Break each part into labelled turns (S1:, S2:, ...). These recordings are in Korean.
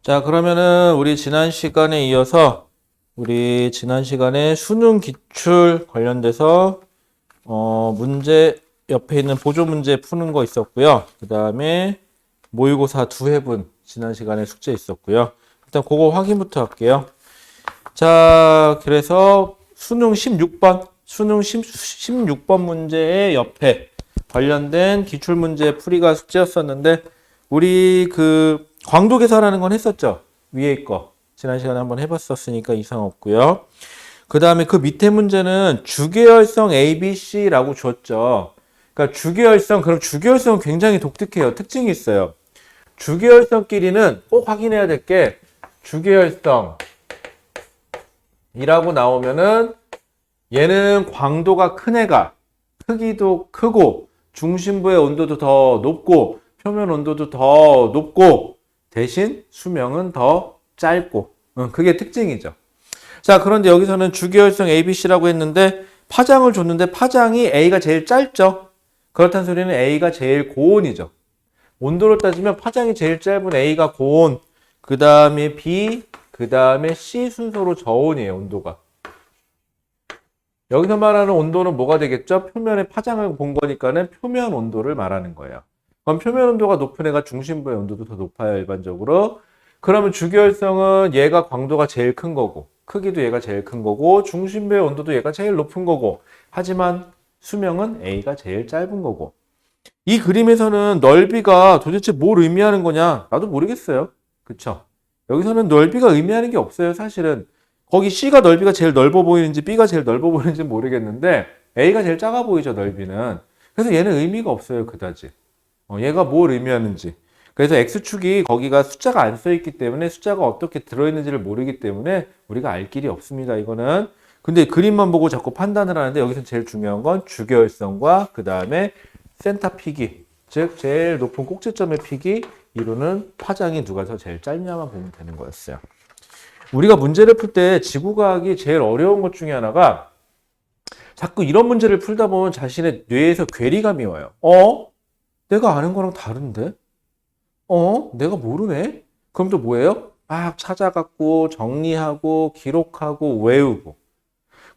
S1: 자, 그러면은 우리 지난 시간에 이어서 우리 지난 시간에 수능 기출 관련돼서 문제 옆에 있는 보조 문제 푸는 거 있었고요. 그 다음에 모의고사 두 해분 지난 시간에 숙제 있었고요. 일단 그거 확인부터 할게요. 자, 그래서 수능 16번 문제의 옆에 관련된 기출 문제 풀이가 숙제였었는데 우리 그 광도 계산하는 건 했었죠. 위에 거. 지난 시간에 한번 해봤었으니까 이상 없고요. 그 다음에 그 밑에 문제는 주계열성 ABC라고 줬죠. 그러니까 주계열성, 그럼 주계열성은 굉장히 독특해요. 특징이 있어요. 주계열성끼리는 꼭 확인해야 될 게 주계열성이라고 나오면은 얘는 광도가 큰 애가 크기도 크고 중심부의 온도도 더 높고 표면 온도도 더 높고 대신 수명은 더 짧고 그게 특징이죠. 자, 그런데 여기서는 주계열성 ABC라고 했는데 파장을 줬는데 파장이 A가 제일 짧죠. 그렇다는 소리는 A가 제일 고온이죠. 온도를 따지면 파장이 제일 짧은 A가 고온, 그 다음에 B, 그 다음에 C 순서로 저온이에요. 온도가. 여기서 말하는 온도는 뭐가 되겠죠? 표면의 파장을 본 거니까는 표면 온도를 말하는 거예요. 그럼 표면 온도가 높은 애가 중심부의 온도도 더 높아요, 일반적으로. 그러면 주계열성은 얘가 광도가 제일 큰 거고, 크기도 얘가 제일 큰 거고, 중심부의 온도도 얘가 제일 높은 거고, 하지만 수명은 A가 제일 짧은 거고. 이 그림에서는 넓이가 도대체 뭘 의미하는 거냐? 나도 모르겠어요. 그쵸? 여기서는 넓이가 의미하는 게 없어요, 사실은. 거기 C가 넓이가 제일 넓어 보이는지 B가 제일 넓어 보이는지 모르겠는데 A가 제일 작아 보이죠, 넓이는. 그래서 얘는 의미가 없어요, 그다지. 얘가 뭘 의미하는지. 그래서 X축이 거기가 숫자가 안 써 있기 때문에 숫자가 어떻게 들어있는지를 모르기 때문에 우리가 알 길이 없습니다, 이거는. 근데 그림만 보고 자꾸 판단을 하는데 여기서 제일 중요한 건 주계열성과 그 다음에 센터 피기, 즉 제일 높은 꼭지점의 피기 이루는 파장이 누가 더 제일 짧냐만 보면 되는 거였어요. 우리가 문제를 풀 때 지구과학이 제일 어려운 것 중에 하나가 자꾸 이런 문제를 풀다 보면 자신의 뇌에서 괴리감이 와요. 내가 아는 거랑 다른데? 내가 모르네? 그럼 또 뭐예요? 막 찾아갖고 정리하고 기록하고 외우고.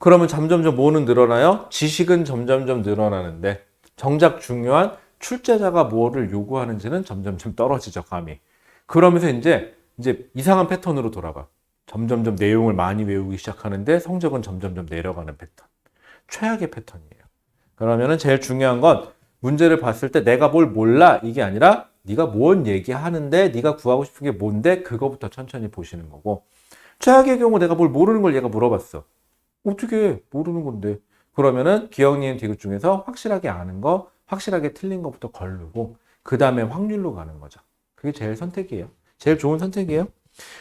S1: 그러면 점점점 뭐는 늘어나요? 지식은 점점점 늘어나는데 정작 중요한 출제자가 뭐를 요구하는지는 점점점 떨어지죠, 감이. 그러면서 이제 이상한 패턴으로 돌아가. 점점점 내용을 많이 외우기 시작하는데 성적은 점점점 내려가는 패턴. 최악의 패턴이에요. 그러면은 제일 중요한 건 문제를 봤을 때 내가 뭘 몰라 이게 아니라 네가 뭔 얘기하는데 네가 구하고 싶은 게 뭔데 그거부터 천천히 보시는 거고. 최악의 경우 내가 뭘 모르는 걸 얘가 물어봤어. 어떻게 모르는 건데. 그러면은 기억, 니은, 디귿 중에서 확실하게 아는 거, 확실하게 틀린 거부터 걸르고 그 다음에 확률로 가는 거죠. 그게 제일 선택이에요. 제일 좋은 선택이에요.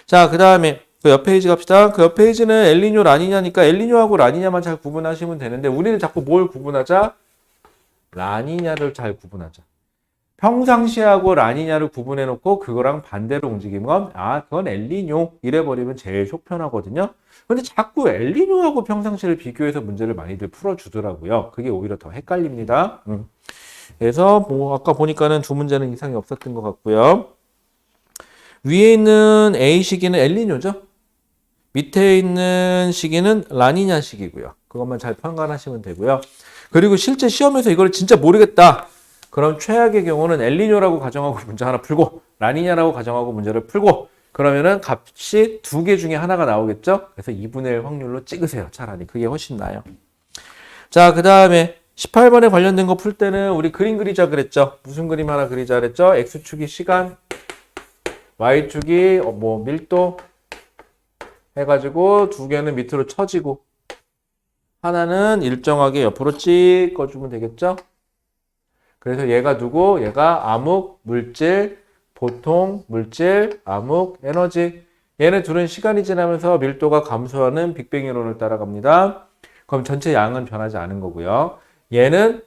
S1: 자, 그 다음에 그 옆 페이지 갑시다. 그 옆 페이지는 엘니뇨, 라니냐니까 엘니뇨하고 라니냐만 잘 구분하시면 되는데 우리는 자꾸 뭘 구분하자? 라니냐를 잘 구분하자. 평상시하고 라니냐를 구분해놓고 그거랑 반대로 움직이면 그건 엘니뇨 이래버리면 제일 속 편하거든요. 근데 자꾸 엘니뇨하고 평상시를 비교해서 문제를 많이들 풀어주더라고요. 그게 오히려 더 헷갈립니다. 그래서 뭐 아까 보니까는 두 문제는 이상이 없었던 것 같고요. 위에 있는 A 시기는 엘니뇨죠. 밑에 있는 시기는 라니냐 시기고요. 그것만 잘 판단하시면 되고요. 그리고 실제 시험에서 이걸 진짜 모르겠다. 그럼 최악의 경우는 엘니뇨라고 가정하고 문제 하나 풀고 라니냐라고 가정하고 문제를 풀고 그러면은 값이 두 개 중에 하나가 나오겠죠. 그래서 2분의 1 확률로 찍으세요. 차라리 그게 훨씬 나아요. 자, 그 다음에 18번에 관련된 거 풀 때는 우리 그림 그리자 그랬죠. 무슨 그림 하나 그리자 그랬죠. X축이 시간, Y축이 뭐 밀도 해가지고 두 개는 밑으로 쳐지고 하나는 일정하게 옆으로 찍어주면 되겠죠. 그래서 얘가 누구? 얘가 암흑, 물질, 보통, 물질, 암흑, 에너지. 얘네 둘은 시간이 지나면서 밀도가 감소하는 빅뱅 이론을 따라갑니다. 그럼 전체 양은 변하지 않은 거고요. 얘는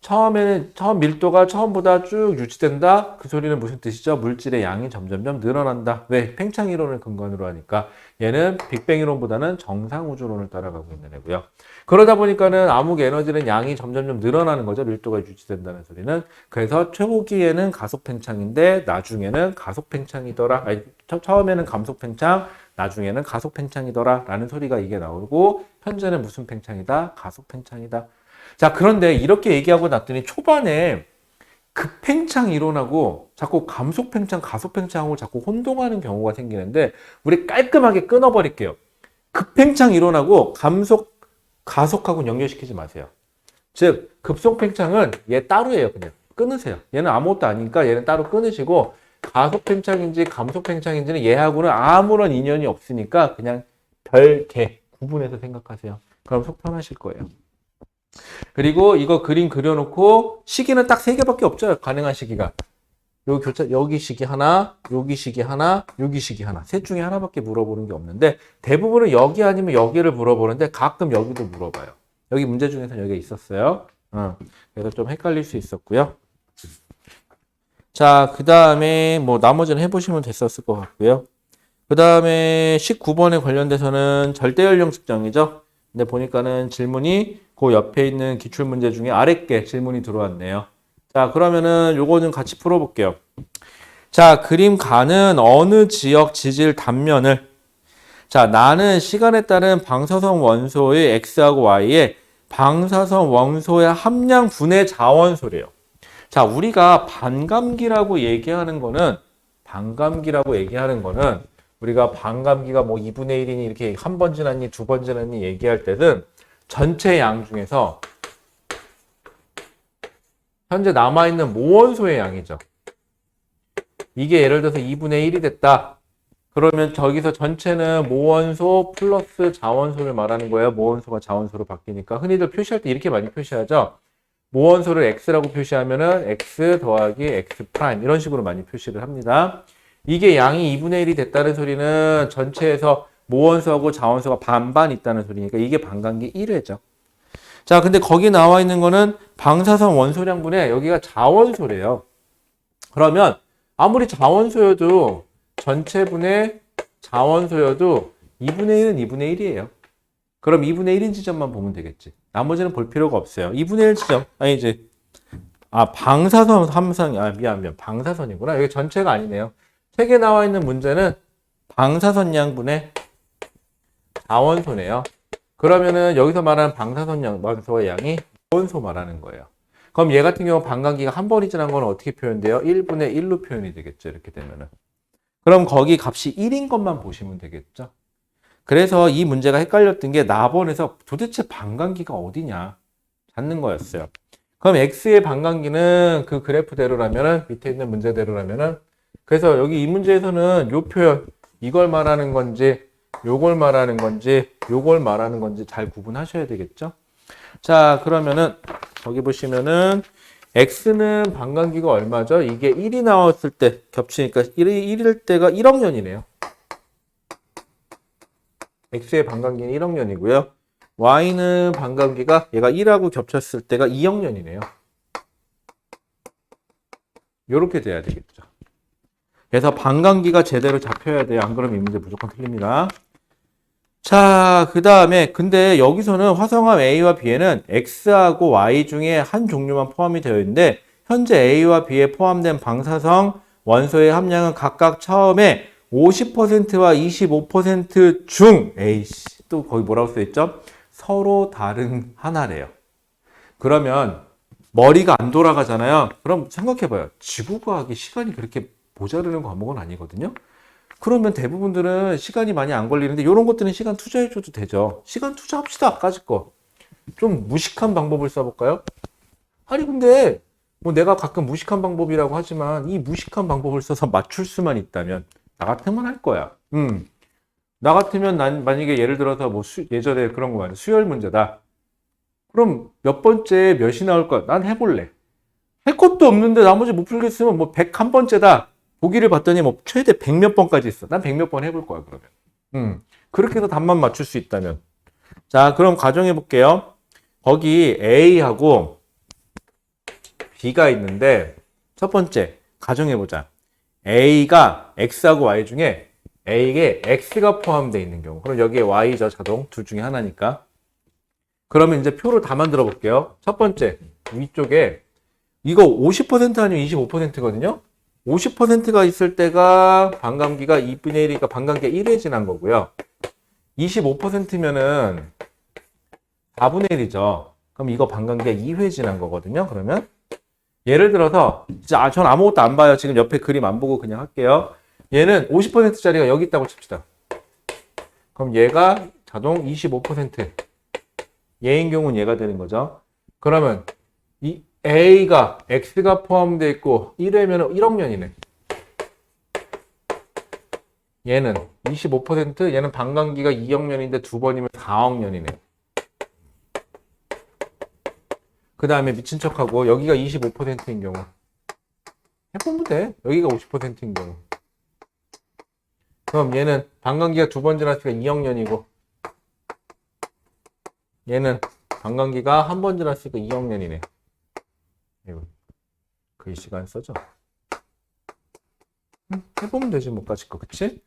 S1: 처음 밀도가 처음보다 쭉 유지된다. 그 소리는 무슨 뜻이죠? 물질의 양이 점점점 늘어난다. 왜? 팽창 이론을 근거로 하니까 얘는 빅뱅 이론보다는 정상 우주론을 따라가고 있는 애고요. 그러다 보니까는 암흑 에너지는 양이 점점점 늘어나는 거죠. 밀도가 유지된다는 소리는. 그래서 초기에는 가속 팽창인데 나중에는 가속 팽창이더라. 아니, 처음에는 감속 팽창, 나중에는 가속 팽창이더라 라는 소리가 이게 나오고 현재는 무슨 팽창이다? 가속 팽창이다. 자, 그런데 이렇게 얘기하고 났더니 초반에 급팽창 이론하고 자꾸 감속팽창, 가속팽창하고 자꾸 혼동하는 경우가 생기는데 우리 깔끔하게 끊어버릴게요. 급팽창 이론하고 가속하고 연결시키지 마세요. 즉, 급속팽창은 얘 따로예요. 그냥 끊으세요. 얘는 아무것도 아니니까 얘는 따로 끊으시고 가속팽창인지 감속팽창인지는 얘하고는 아무런 인연이 없으니까 그냥 별개 구분해서 생각하세요. 그럼 속 편하실 거예요. 그리고 이거 그림 그려놓고 시기는 딱 3개밖에 없죠. 가능한 시기가. 여기 시기 하나, 여기 시기 하나, 여기 시기 하나. 셋 중에 하나밖에 물어보는 게 없는데 대부분은 여기 아니면 여기를 물어보는데 가끔 여기도 물어봐요. 여기 문제 중에서 여기가 있었어요. 그래서 좀 헷갈릴 수 있었고요. 자, 그 다음에 뭐 나머지는 해보시면 됐었을 것 같고요. 그 다음에 19번에 관련돼서는 절대연령 측정이죠. 근데 보니까는 질문이 그 옆에 있는 기출문제 중에 아랫게 질문이 들어왔네요. 자, 그러면은 요거는 같이 풀어볼게요. 자, 그림 가는 어느 지역 지질 단면을 자, 나는 시간에 따른 방사성 원소의 X하고 Y의 방사성 원소의 함량 분해 자원소래요. 자, 우리가 반감기라고 얘기하는 거는 우리가 반감기가 뭐 2분의 1이니 이렇게 한 번 지났니 두 번 지났니 얘기할 때는 전체 양 중에서 현재 남아있는 모원소의 양이죠. 이게 예를 들어서 2분의 1이 됐다. 그러면 저기서 전체는 모원소 플러스 자원소를 말하는 거예요. 모원소가 자원소로 바뀌니까. 흔히들 표시할 때 이렇게 많이 표시하죠. 모원소를 X라고 표시하면은 X 더하기 X 프라임 이런 식으로 많이 표시를 합니다. 이게 양이 2분의 1이 됐다는 소리는 전체에서 모원소하고 자원소가 반반 있다는 소리니까 이게 반감기 1회죠. 자, 근데 거기 나와 있는 거는 방사성 원소량분의 여기가 자원소래요. 그러면 아무리 자원소여도 전체분의 자원소여도 2분의 1은 2분의 1이에요. 그럼 2분의 1인 지점만 보면 되겠지. 나머지는 볼 필요가 없어요. 2분의 1 지점. 아니지. 방사선 함상. 미안. 방사선이구나. 여기 전체가 아니네요. 책에 나와 있는 문제는 방사선 양분의 자원소네요. 그러면은 여기서 말하는 방사선 원소의 양이 원소 말하는 거예요. 그럼 얘 같은 경우 반감기가 한 번이 지난 건 어떻게 표현돼요? 1분의 1로 표현이 되겠죠. 이렇게 되면은. 그럼 거기 값이 1인 것만 보시면 되겠죠. 그래서 이 문제가 헷갈렸던 게 나번에서 도대체 반감기가 어디냐 찾는 거였어요. 그럼 X의 반감기는 그 그래프대로라면은 밑에 있는 문제대로라면은 그래서 여기 이 문제에서는 요 표현 이걸 말하는 건지 요걸 말하는 건지 요걸 말하는 건지 잘 구분하셔야 되겠죠. 자, 그러면은 거기 보시면은 X는 반감기가 얼마죠? 이게 1이 나왔을 때 겹치니까 1일 때가 1억 년이네요. X의 반감기는 1억 년이고요. Y는 반감기가 얘가 1하고 겹쳤을 때가 2억 년이네요. 이렇게 돼야 되겠죠. 그래서 반감기가 제대로 잡혀야 돼요. 안 그러면 이 문제 무조건 틀립니다. 자, 그 다음에 근데 여기서는 화성암 A와 B에는 X하고 Y 중에 한 종류만 포함이 되어 있는데 현재 A와 B에 포함된 방사성 원소의 함량은 각각 처음에 50%와 25% 에이씨, 또 거기 뭐라고 써있죠? 서로 다른 하나래요. 그러면 머리가 안 돌아가잖아요. 그럼 생각해봐요. 지구과학이 시간이 그렇게 모자르는 과목은 아니거든요. 그러면 대부분들은 시간이 많이 안 걸리는데 이런 것들은 시간 투자해줘도 되죠. 시간 투자합시다. 아까지 거. 좀 무식한 방법을 써볼까요? 아니 근데 뭐 내가 가끔 무식한 방법이라고 하지만 이 무식한 방법을 써서 맞출 수만 있다면 나 같으면 할 거야. 나 같으면 난 만약에 예를 들어서 뭐 예전에 그런 거 말이야. 수열 문제다. 그럼 몇 번째 몇이 나올 거야? 난 해볼래. 할 것도 없는데 나머지 못 풀겠으면 뭐 101번째다. 보기를 봤더니 뭐 최대 100몇 번까지 있어. 난 100몇 번 해볼 거야, 그러면. 그렇게 해서 답만 맞출 수 있다면. 자, 그럼 가정해 볼게요. 거기 A하고 B가 있는데 첫 번째 가정해보자. A가 X하고 Y 중에 A에 X가 포함되어 있는 경우. 그럼 여기에 Y죠. 자동. 둘 중에 하나니까. 그러면 이제 표를 다 만들어 볼게요. 첫 번째 위쪽에 이거 50% 아니면 25%거든요. 50%가 있을 때가 반감기가 2분의 1이니까 반감기가 1회 지난 거고요. 25%면은 4분의 1이죠. 그럼 이거 반감기가 2회 지난 거거든요. 그러면 예를 들어서 진짜 전 아무것도 안 봐요. 지금 옆에 그림 안 보고 그냥 할게요. 얘는 50%짜리가 여기 있다고 칩시다. 그럼 얘가 자동 25%. 얘인 경우는 얘가 되는 거죠. 그러면 이 A가 X가 포함되어 있고 1회면 1억 년이네. 얘는 25%, 얘는 반감기가 2억 년인데 두 번이면 4억 년이네. 그 다음에 미친 척하고 여기가 25%인 경우 해보면 돼. 여기가 50%인 경우. 그럼 얘는 반감기가 두 번 지났으니까 2억 년이고 얘는 반감기가 한 번 지났으니까 2억 년이네. 글씨가 안 써져. 해보면 되지 못 가질 거, 그치?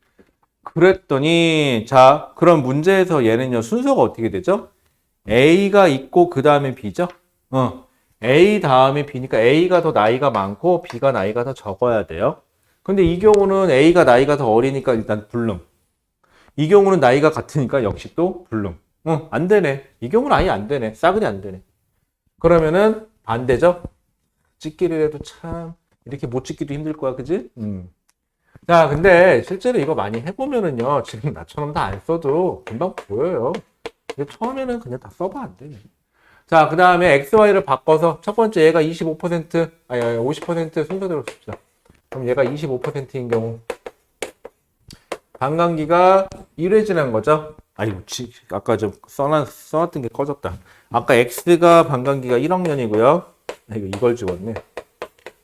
S1: 그랬더니 자 그럼 문제에서 얘는요 순서가 어떻게 되죠? A가 있고 그 다음에 B죠? A 다음에 B니까 A가 더 나이가 많고 B가 나이가 더 적어야 돼요. 근데 이 경우는 A가 나이가 더 어리니까 일단 불능. 이 경우는 나이가 같으니까 역시 또 불능. 안 되네. 이 경우는 아예 안 되네. 싸그리 안 되네. 그러면은 반대죠? 찍기를 해도 참 이렇게 못 찍기도 힘들 거야, 그지? 자, 근데 실제로 이거 많이 해보면은요, 지금 나처럼 다 안 써도 금방 보여요. 근데 처음에는 그냥 다 써봐 안 돼. 자, 그 다음에 XY를 바꿔서 첫 번째 얘가 25%, 아니 50% 순서대로 씁시다. 그럼 얘가 25%인 경우 반감기가 1회 지난 거죠? 아이고, 아까 좀 써놨던 게 꺼졌다. 아까 X가 반감기가 1억 년이고요. 아이고, 이걸 지웠네.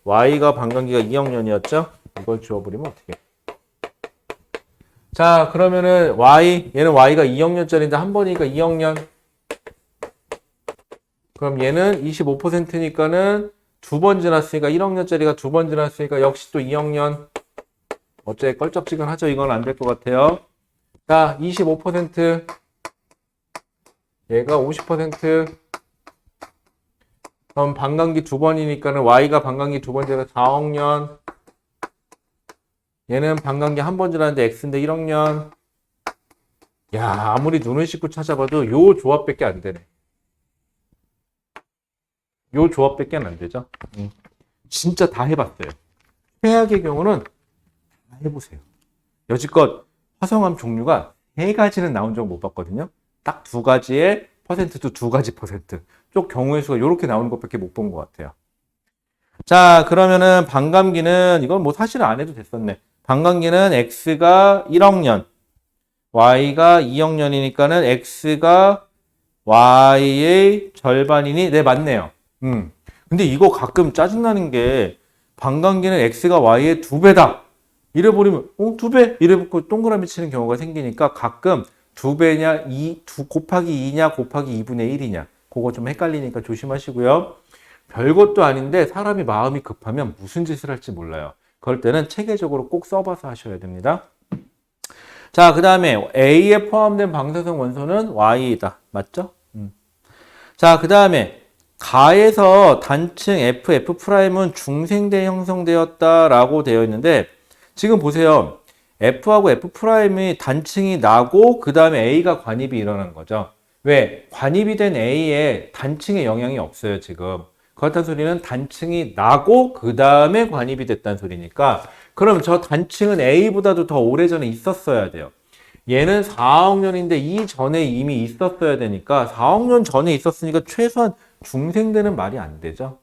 S1: Y가 반감기가 2억 년이었죠? 이걸 지워버리면 어떡해. 자, 그러면은 얘는 Y가 2억 년짜리인데 한 번이니까 2억 년. 그럼 얘는 25%니까는 두 번 지났으니까 1억 년짜리가 두 번 지났으니까 역시 또 2억 년. 어째 껄쩍지근하죠? 이건 안 될 것 같아요. 자, 25%. 얘가 50%. 그럼 반감기 두 번이니까는 Y가 반감기 두 번째가 4억 년. 얘는 반감기 한 번 지났는데 X인데 1억 년. 야, 아무리 눈을 씻고 찾아봐도 요 조합밖에 안 되네. 요 조합밖에 안 되죠. 진짜 다 해봤어요. 최악의 경우는 다 해보세요. 여지껏 화성암 종류가 세 가지는 나온 적 못 봤거든요. 딱 두 가지의 퍼센트도 두 가지 퍼센트. 쪽 경우의 수가 이렇게 나오는 것밖에 못 본 것 같아요. 자, 그러면은 반감기는 이건 뭐 사실 안 해도 됐었네. 반감기는 X가 1억 년, Y가 2억 년이니까는 X가 Y의 절반이니, 네, 맞네요. 근데 이거 가끔 짜증나는 게 반감기는 X가 Y의 2배다. 이래버리면, 2배? 이래버리고 동그라미 치는 경우가 생기니까 가끔 2배냐, 2 곱하기 2냐, 곱하기 2분의 1이냐. 그거 좀 헷갈리니까 조심하시고요. 별것도 아닌데 사람이 마음이 급하면 무슨 짓을 할지 몰라요. 그럴 때는 체계적으로 꼭 써봐서 하셔야 됩니다. 자, 그 다음에 A에 포함된 방사성 원소는 Y이다. 맞죠? 자, 그 다음에 가에서 단층 F'은 중생대 형성되었다라고 되어 있는데 지금 보세요. F하고 F'이 단층이 나고 그 다음에 A가 관입이 일어나는 거죠. 왜? 관입이 된 A에 단층의 영향이 없어요, 지금. 그렇다는 소리는 단층이 나고 그 다음에 관입이 됐다는 소리니까 그럼 저 단층은 A보다도 더 오래전에 있었어야 돼요. 얘는 4억 년인데 이전에 이미 있었어야 되니까 4억 년 전에 있었으니까 최소한 중생되는 말이 안 되죠.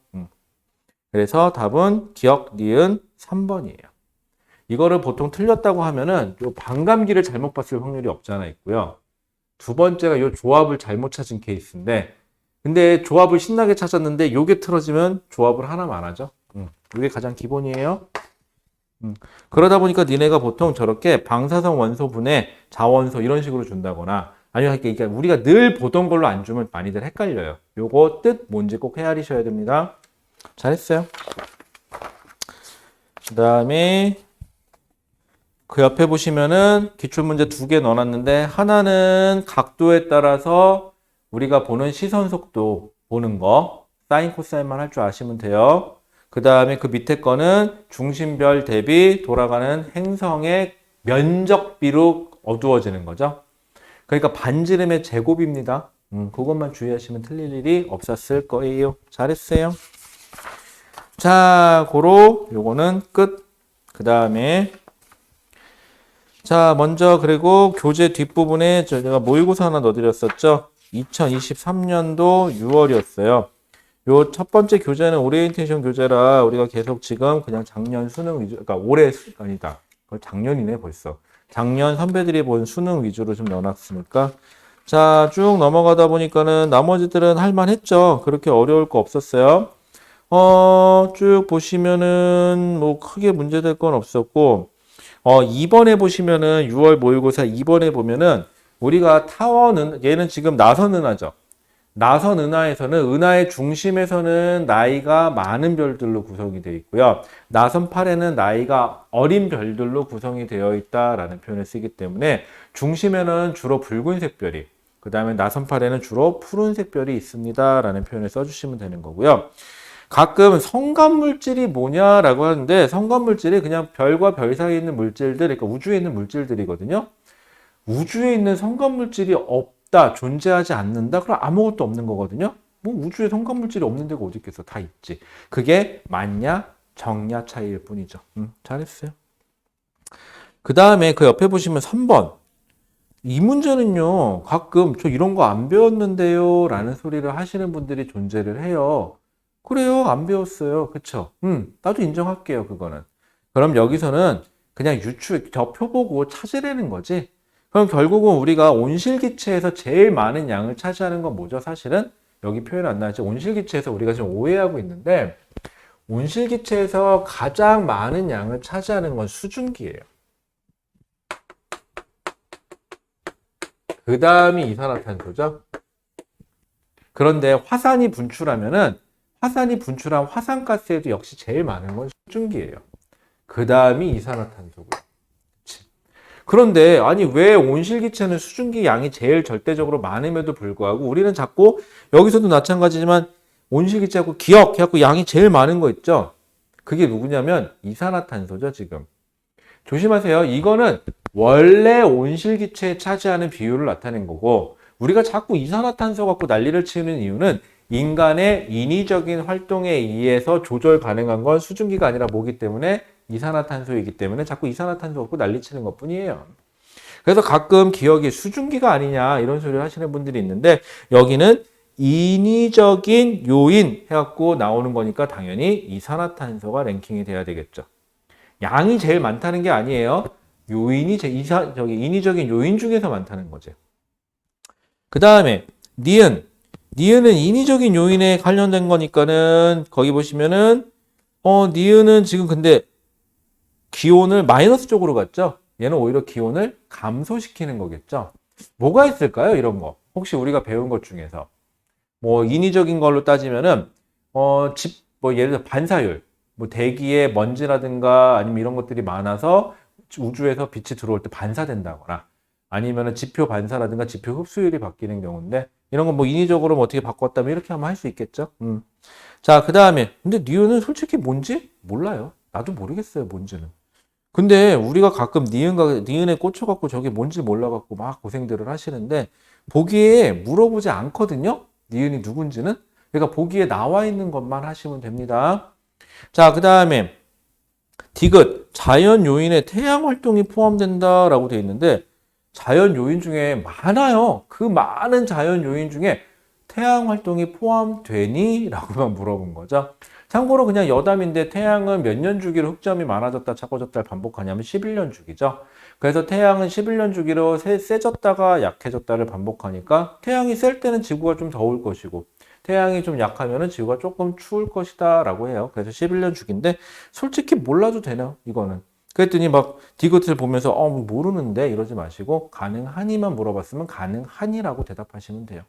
S1: 그래서 답은 기억, 니은 3번이에요. 이거를 보통 틀렸다고 하면은 요 반감기를 잘못 봤을 확률이 없지 않아 있고요. 두 번째가 요 조합을 잘못 찾은 케이스인데 근데 조합을 신나게 찾았는데 요게 틀어지면 조합을 하나만 하죠. 이게 가장 기본이에요. 그러다 보니까 니네가 보통 저렇게 방사성 원소분해 자원소 이런 식으로 준다거나 아니면 그러니까 우리가 늘 보던 걸로 안 주면 많이들 헷갈려요. 요거 뜻 뭔지 꼭 헤아리셔야 됩니다. 잘했어요. 그 다음에 그 옆에 보시면은 기출문제 2개 넣어놨는데 하나는 각도에 따라서 우리가 보는 시선 속도 보는 거 사인 코사인만 할 줄 아시면 돼요. 그 다음에 그 밑에 거는 중심별 대비 돌아가는 행성의 면적비로 어두워지는 거죠. 그러니까 반지름의 제곱입니다. 그것만 주의하시면 틀릴 일이 없었을 거예요. 잘했어요. 자, 요거는 끝. 그 다음에 자, 먼저 그리고 교재 뒷부분에 제가 모의고사 하나 넣어드렸었죠. 2023년도 6월이었어요. 요 첫 번째 교재는 오리엔테이션 교재라 우리가 계속 지금 그냥 작년 수능 위주, 그러니까 올해 아니다. 작년이네 벌써. 작년 선배들이 본 수능 위주로 좀 넣어놨으니까. 자, 쭉 넘어가다 보니까는 나머지들은 할만했죠. 그렇게 어려울 거 없었어요. 쭉 보시면은 뭐 크게 문제될 건 없었고, 2번에 보시면은 6월 모의고사 2번에 보면은 우리가 타원은 얘는 지금 나선 은하죠. 나선 은하에서는 은하의 중심에서는 나이가 많은 별들로 구성이 되어 있고요. 나선 팔에는 나이가 어린 별들로 구성이 되어 있다라는 표현을 쓰기 때문에 중심에는 주로 붉은색 별이, 그 다음에 나선 팔에는 주로 푸른색 별이 있습니다라는 표현을 써주시면 되는 거고요. 가끔 성간물질이 뭐냐라고 하는데 성간물질이 그냥 별과 별 사이에 있는 물질들, 그러니까 우주에 있는 물질들이거든요. 우주에 있는 성간물질이 없다, 존재하지 않는다, 그럼 아무것도 없는 거거든요. 뭐 우주에 성간물질이 없는 데가 어디 있겠어? 다 있지. 그게 많냐, 적냐 차이일 뿐이죠. 잘했어요. 그 다음에 그 옆에 보시면 3번. 이 문제는요, 가끔 저 이런 거 안 배웠는데요 라는 소리를 하시는 분들이 존재를 해요. 그래요, 안 배웠어요. 그쵸? 나도 인정할게요, 그거는. 그럼 여기서는 그냥 유추, 저 표 보고 찾으라는 거지. 그럼 결국은 우리가 온실기체에서 제일 많은 양을 차지하는 건 뭐죠? 사실은 여기 표현 안 나왔죠. 온실기체에서 우리가 지금 오해하고 있는데 온실기체에서 가장 많은 양을 차지하는 건 수증기예요. 그 다음이 이산화탄소죠. 그런데 화산이 분출하면은 화산이 분출한 화산가스에도 역시 제일 많은 건 수증기예요. 그 다음이 이산화탄소고요. 그런데 아니 왜 온실기체는 수증기 양이 제일 절대적으로 많음에도 불구하고 우리는 자꾸 여기서도 마찬가지지만 온실기체하고 기억해갖고 양이 제일 많은 거 있죠. 그게 누구냐면 이산화탄소죠. 지금 조심하세요. 이거는 원래 온실기체에 차지하는 비율을 나타낸 거고 우리가 자꾸 이산화탄소 갖고 난리를 치는 이유는 인간의 인위적인 활동에 의해서 조절 가능한 건 수증기가 아니라 뭐기 때문에 이산화탄소이기 때문에 자꾸 이산화탄소 갖고 난리치는 것 뿐이에요. 그래서 가끔 기억이 수증기가 아니냐 이런 소리를 하시는 분들이 있는데 여기는 인위적인 요인 해갖고 나오는 거니까 당연히 이산화탄소가 랭킹이 돼야 되겠죠. 양이 제일 많다는 게 아니에요. 요인이 인위적인 요인 중에서 많다는 거죠. 그 다음에 니은은 인위적인 요인에 관련된 거니까는 거기 보시면은 니은은 지금 근데 기온을 마이너스 쪽으로 갔죠. 얘는 오히려 기온을 감소시키는 거겠죠. 뭐가 있을까요? 이런 거. 혹시 우리가 배운 것 중에서 뭐 인위적인 걸로 따지면은 예를 들어 반사율, 뭐 대기에 먼지라든가 아니면 이런 것들이 많아서 우주에서 빛이 들어올 때 반사된다거나 아니면은 지표 반사라든가 지표 흡수율이 바뀌는 경우인데 이런 거 뭐 인위적으로 뭐 어떻게 바꿨다면 이렇게 하면 할 수 있겠죠. 자, 그 다음에 근데 니은은 솔직히 뭔지 몰라요. 나도 모르겠어요, 뭔지는. 근데 우리가 가끔 니은에 꽂혀갖고 저게 뭔지 몰라갖고 막 고생들을 하시는데 보기에 물어보지 않거든요. 니은이 누군지는. 그러니까 보기에 나와 있는 것만 하시면 됩니다. 자, 그 다음에 디귿 자연 요인에 태양 활동이 포함된다라고 되어 있는데 자연 요인 중에 많아요. 그 많은 자연 요인 중에 태양 활동이 포함되니? 라고만 물어본 거죠. 참고로 그냥 여담인데 태양은 몇 년 주기로 흑점이 많아졌다 작아졌다를 반복하냐면 11년 주기죠. 그래서 태양은 11년 주기로 세졌다가 약해졌다를 반복하니까 태양이 셀 때는 지구가 좀 더울 것이고 태양이 좀 약하면 지구가 조금 추울 것이다 라고 해요. 그래서 11년 주기인데 솔직히 몰라도 되나 이거는. 그랬더니 막 디귿을 보면서 모르는데 이러지 마시고 가능하니만 물어봤으면 가능하니라고 대답하시면 돼요.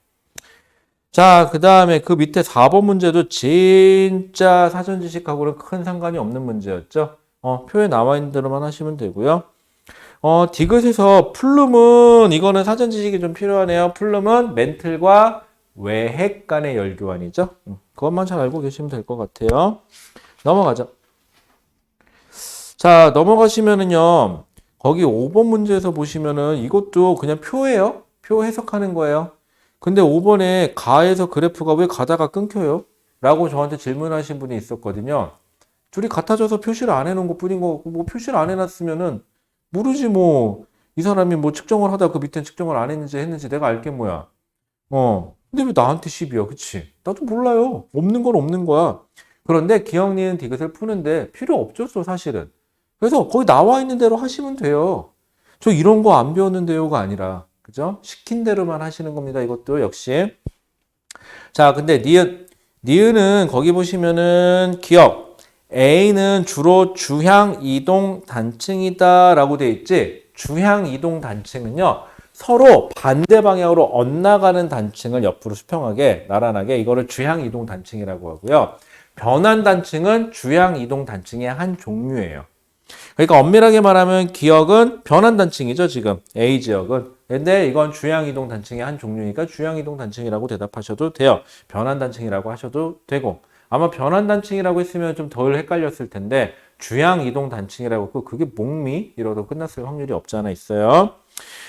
S1: 자, 그 다음에 그 밑에 4번 문제도 진짜 사전 지식하고는 큰 상관이 없는 문제였죠. 표에 나와 있는 대로만 하시면 되고요. 디귿에서 플룸은 이거는 사전 지식이 좀 필요하네요. 플룸은 멘틀과 외핵 간의 열교환이죠. 그것만 잘 알고 계시면 될 것 같아요. 넘어가죠. 자, 넘어가시면은요. 거기 5번 문제에서 보시면은 이것도 그냥 표예요. 표 해석하는 거예요. 근데 5번에 가에서 그래프가 왜 가다가 끊겨요? 라고 저한테 질문하신 분이 있었거든요. 둘이 같아져서 표시를 안 해놓은 것 뿐인 거고, 뭐 표시를 안 해놨으면은 모르지 뭐. 이 사람이 뭐 측정을 하다 그 밑엔 측정을 안 했는지 내가 알게 뭐야. 근데 왜 나한테 10이야? 그치? 나도 몰라요. 없는 건 없는 거야. 그런데 기억, 니은, 디귿을 푸는데 필요 없죠, 사실은. 그래서 거기 나와 있는 대로 하시면 돼요. 저 이런 거 안 배웠는데요가 아니라. 그죠? 시킨 대로만 하시는 겁니다. 이것도 역시. 자, 근데 니은은 거기 보시면은 기억. A는 주로 주향 이동 단층이다 라고 돼 있지. 주향 이동 단층은요. 서로 반대 방향으로 엇나가는 단층을 옆으로 수평하게 나란하게 이거를 주향 이동 단층이라고 하고요. 변환 단층은 주향 이동 단층의 한 종류예요. 그러니까 엄밀하게 말하면 기억은 변환 단층이죠, 지금. A 지역은. 근데 이건 주향 이동 단층의 한 종류니까 주향 이동 단층이라고 대답하셔도 돼요. 변환 단층이라고 하셔도 되고. 아마 변환 단층이라고 했으면 좀 덜 헷갈렸을 텐데 주향 이동 단층이라고 했고 그게 목미 이러도 끝났을 확률이 없지 않아 있어요.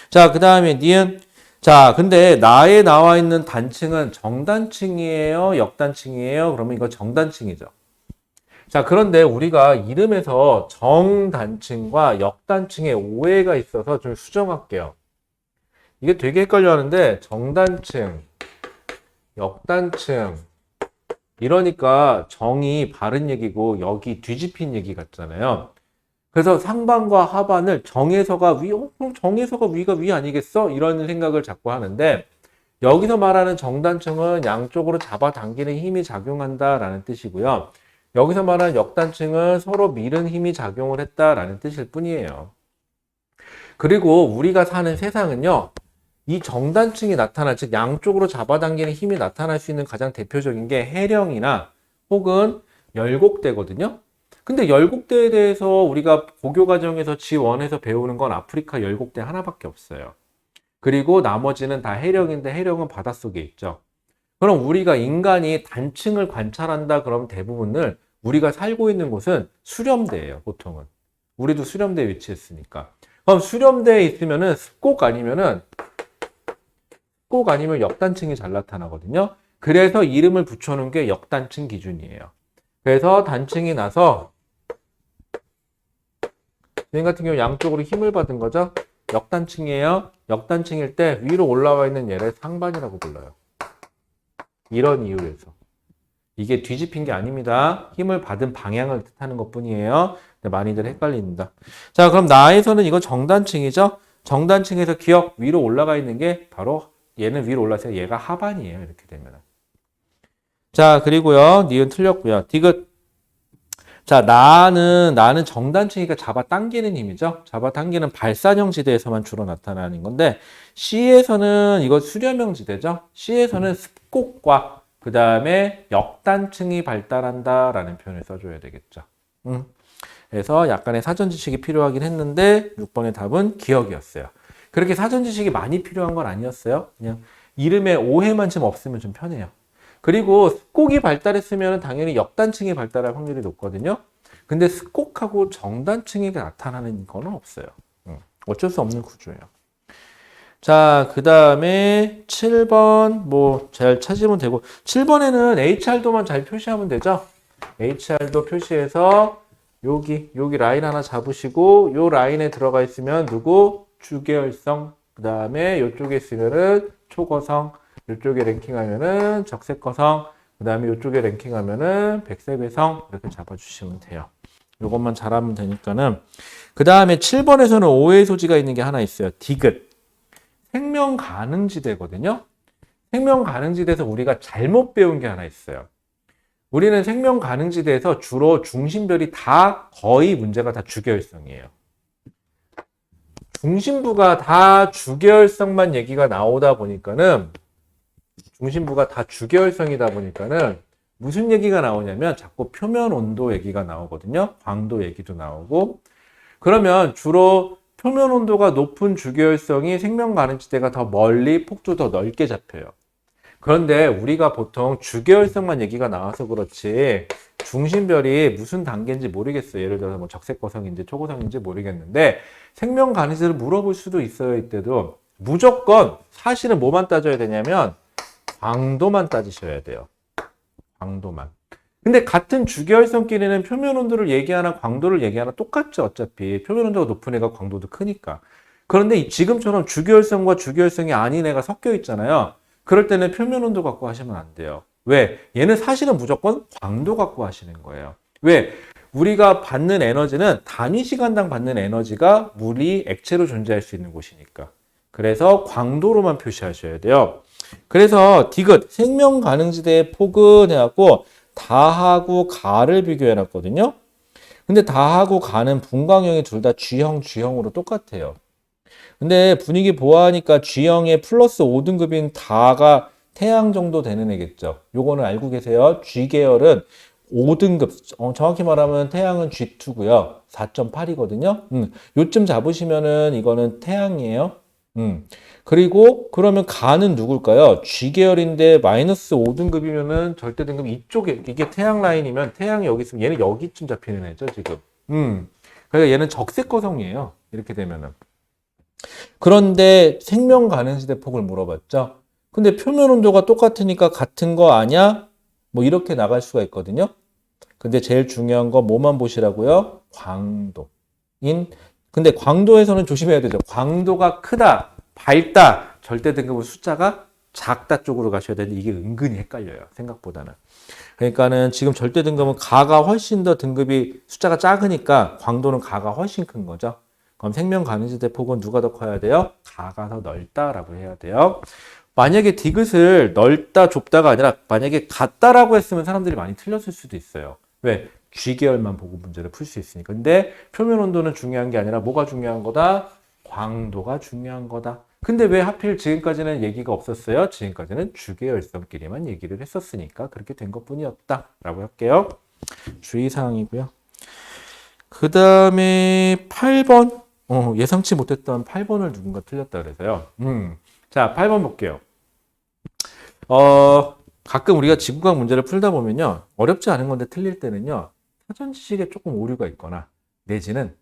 S1: 자, 그다음에 니은. 자, 근데 나에 나와 있는 단층은 정단층이에요, 역단층이에요? 그러면 이거 정단층이죠. 자, 그런데 우리가 이름에서 정단층과 역단층의 오해가 있어서 좀 수정할게요. 이게 되게 헷갈려 하는데 정단층, 역단층 이러니까 정이 바른 얘기고 여기 뒤집힌 얘기 같잖아요. 그래서 상반과 하반을 정에서가 위, 그럼 정에서가 위가 위 아니겠어? 이런 생각을 자꾸 하는데 여기서 말하는 정단층은 양쪽으로 잡아당기는 힘이 작용한다라는 뜻이고요. 여기서 말하는 역단층은 서로 미는 힘이 작용을 했다라는 뜻일 뿐이에요. 그리고 우리가 사는 세상은요. 이 정단층이 나타날, 즉 양쪽으로 잡아당기는 힘이 나타날 수 있는 가장 대표적인 게 해령이나 혹은 열곡대거든요. 근데 열곡대에 대해서 우리가 고교 과정에서 지원해서 배우는 건 아프리카 열곡대 하나밖에 없어요. 그리고 나머지는 다 해령인데 해령은 바닷속에 있죠. 그럼 우리가 인간이 단층을 관찰한다 그러면 대부분을 우리가 살고 있는 곳은 수렴대예요, 보통은. 우리도 수렴대에 위치했으니까. 그럼 수렴대에 있으면은 꼭 아니면 역단층이 잘 나타나거든요. 그래서 이름을 붙여놓은 게 역단층 기준이에요. 그래서 단층이 나서 지금 같은 경우 양쪽으로 힘을 받은 거죠. 역단층이에요. 역단층일 때 위로 올라와 있는 얘를 상반이라고 불러요. 이런 이유에서. 이게 뒤집힌 게 아닙니다. 힘을 받은 방향을 뜻하는 것 뿐이에요. 많이들 헷갈립니다. 자, 그럼 나에서는 이건 정단층이죠. 정단층에서 기억 위로 올라가 있는 게 바로 얘는 위로 올라서 얘가 하반이에요. 이렇게 되면. 자, 그리고요. 니은 틀렸고요. 디귿. 자, 나는 정단층이니까 잡아당기는 힘이죠. 잡아당기는 발산형 지대에서만 주로 나타나는 건데 C에서는 이거 수렴형 지대죠. C에서는 습곡과 그 다음에 역단층이 발달한다라는 표현을 써줘야 되겠죠. 그래서 약간의 사전 지식이 필요하긴 했는데 6번의 답은 기억이었어요. 그렇게 사전 지식이 많이 필요한 건 아니었어요. 그냥 이름에 오해만 좀 없으면 좀 편해요. 그리고 습곡이 발달했으면 당연히 역단층이 발달할 확률이 높거든요. 근데 습곡하고 정단층이 나타나는 건 없어요. 어쩔 수 없는 구조예요. 자, 그 다음에 7번 뭐 잘 찾으면 되고 7번에는 HR도만 잘 표시하면 되죠. HR도 표시해서 여기 라인 하나 잡으시고 요 라인에 들어가 있으면 누구? 주계열성. 그 다음에 이쪽에 있으면은 초거성. 이쪽에 랭킹하면은 적색거성, 그 다음에 이쪽에 랭킹하면은 백색외성 이렇게 잡아주시면 돼요. 이것만 잘하면 되니까는. 그 다음에 7번에서는 오해 소지가 있는 게 하나 있어요. 디귿. 생명 가능지대거든요. 생명 가능지대에서 우리가 잘못 배운 게 하나 있어요. 우리는 생명 가능지대에서 주로 중심별이 다 거의 문제가 다 주계열성이에요. 중심부가 다 주계열성만 얘기가 나오다 보니까는 중심부가 다 주계열성이다 보니까는 무슨 얘기가 나오냐면 자꾸 표면 온도 얘기가 나오거든요. 광도 얘기도 나오고. 그러면 주로 표면 온도가 높은 주계열성이 생명 가능지대가 더 멀리 폭도 더 넓게 잡혀요. 그런데 우리가 보통 주계열성만 얘기가 나와서 그렇지 중심별이 무슨 단계인지 모르겠어요. 예를 들어서 뭐 적색거성인지 초고성인지 모르겠는데 생명 가능지대를 물어볼 수도 있어요. 이때도 무조건 사실은 뭐만 따져야 되냐면 광도만 따지셔야 돼요. 광도만. 근데 같은 주계열성끼리는 표면 온도를 얘기하나 광도를 얘기하나 똑같죠. 어차피 표면 온도가 높은 애가 광도도 크니까. 그런데 지금처럼 주계열성과 주계열성이 아닌 애가 섞여 있잖아요. 그럴 때는 표면 온도 갖고 하시면 안 돼요. 왜? 얘는 사실은 무조건 광도 갖고 하시는 거예요. 왜? 우리가 받는 에너지는 단위 시간당 받는 에너지가 물이 액체로 존재할 수 있는 곳이니까. 그래서 광도로만 표시하셔야 돼요. 그래서 디귿 생명 가능지대의 폭은 해갖고 다하고 가를 비교해놨거든요. 근데 다하고 가는 분광형이 둘 다 G형으로 똑같아요. 근데 분위기 보아하니까 G형의 플러스 5등급인 다가 태양 정도 되는 애겠죠. 요거는 알고 계세요. G계열은 5등급, 정확히 말하면 태양은 G2고요. 4.8이거든요. 요쯤 잡으시면은 이거는 태양이에요. 그리고 그러면 가는 누굴까요? G계열인데 마이너스 5등급이면은 절대 등급 이쪽에 이게 태양 라인이면 태양이 여기 있으면 얘는 여기쯤 잡히는 애죠, 지금. 그러니까 얘는 적색거성이에요. 이렇게 되면은. 그런데 생명 가능지대 폭을 물어봤죠. 근데 표면 온도가 똑같으니까 같은 거 아냐? 뭐 이렇게 나갈 수가 있거든요. 근데 제일 중요한 거 뭐만 보시라고요? 광도인. 근데 광도에서는 조심해야 되죠. 광도가 크다, 밝다, 절대 등급은 숫자가 작다 쪽으로 가셔야 되는데 이게 은근히 헷갈려요. 생각보다는. 그러니까는 지금 절대 등급은 가가 훨씬 더 등급이 숫자가 작으니까 광도는 가가 훨씬 큰 거죠. 그럼 생명 가능지대 폭은 누가 더 커야 돼요? 가가 더 넓다라고 해야 돼요. 만약에 디귿을 넓다, 좁다가 아니라 만약에 같다라고 했으면 사람들이 많이 틀렸을 수도 있어요. 왜? G계열만 보고 문제를 풀 수 있으니까. 근데 표면 온도는 중요한 게 아니라 뭐가 중요한 거다? 광도가 중요한 거다. 근데 왜 하필 지금까지는 얘기가 없었어요? 지금까지는 주계열성끼리만 얘기를 했었으니까 그렇게 된 것뿐이었다라고 할게요. 주의사항이고요. 그 다음에 8번. 예상치 못했던 8번을 누군가 틀렸다 그래서요. 자, 8번 볼게요. 가끔 우리가 지구과학 문제를 풀다 보면요. 어렵지 않은 건데 틀릴 때는요. 사전 지식에 조금 오류가 있거나 내지는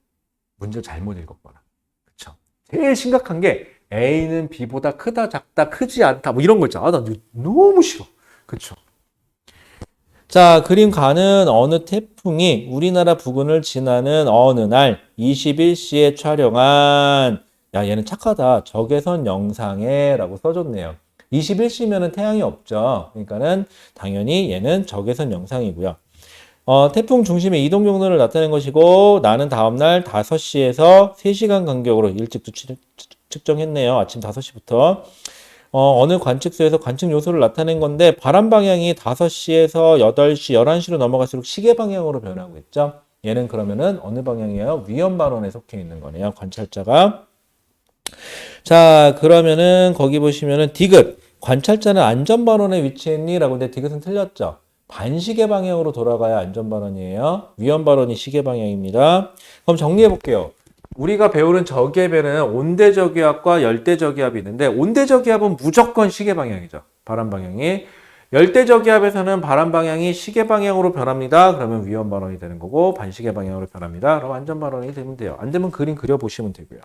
S1: 문제를 잘못 읽었거나. 그쵸? 제일 심각한 게 A는 B보다 크다, 작다, 크지 않다 뭐 이런 거 있잖아. 나 너무 싫어. 그쵸? 자, 그림 가는 어느 태풍이 우리나라 부근을 지나는 어느 날 21시에 촬영한 야, 얘는 착하다. 적외선 영상에 라고 써줬네요. 21시면은 태양이 없죠. 그러니까는 당연히 얘는 적외선 영상이고요. 태풍 중심의 이동 경로를 나타낸 것이고 나는 다음날 5시에서 3시간 간격으로 일찍 측정했네요. 아침 5시부터. 어느 관측소에서 관측 요소를 나타낸 건데 바람 방향이 5시에서 8시, 11시로 넘어갈수록 시계 방향으로 변하고 있죠. 얘는 그러면은 어느 방향이에요? 위험 발원에 속해 있는 거네요. 관찰자가. 자, 그러면은 거기 보시면은 디귿. 관찰자는 안전발원에 위치했니? 라고 근데 디귿은 틀렸죠. 반시계 방향으로 돌아가야 안전발원이에요. 위험발원이 시계 방향입니다. 그럼 정리해 볼게요. 우리가 배우는 저기압에는 온대저기압과 열대저기압이 있는데 온대저기압은 무조건 시계 방향이죠. 바람 방향이. 열대저기압에서는 바람 방향이 시계 방향으로 변합니다. 그러면 위험발원이 되는 거고 반시계 방향으로 변합니다. 그럼 안전발원이 되면 돼요. 안 되면 그림 그려보시면 되고요.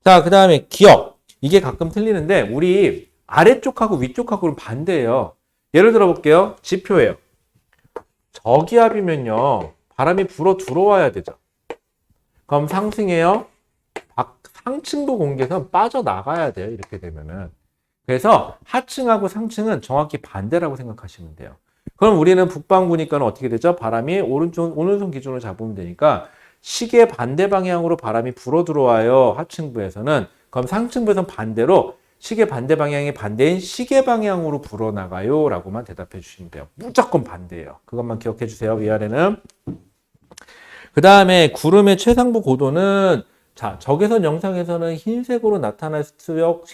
S1: 자, 그 다음에 기억. 이게 가끔 틀리는데 우리 아래쪽하고 위쪽하고는 반대예요. 예를 들어 볼게요. 지표예요. 저기압이면요. 바람이 불어 들어와야 되죠. 그럼 상승해요. 상층부 공기에서 빠져나가야 돼요. 이렇게 되면은. 그래서 하층하고 상층은 정확히 반대라고 생각하시면 돼요. 그럼 우리는 북반구니까 어떻게 되죠? 바람이 오른손 기준으로 잡으면 되니까 시계 반대 방향으로 바람이 불어 들어와요. 하층부에서는. 그럼 상층부에서는 반대로 시계 반대 방향이 반대인 시계 방향으로 불어나가요. 라고만 대답해 주시면 돼요. 무조건 반대예요. 그것만 기억해 주세요. 위아래는. 그 다음에 구름의 최상부 고도는 자, 적외선 영상에서는 흰색으로 나타날수록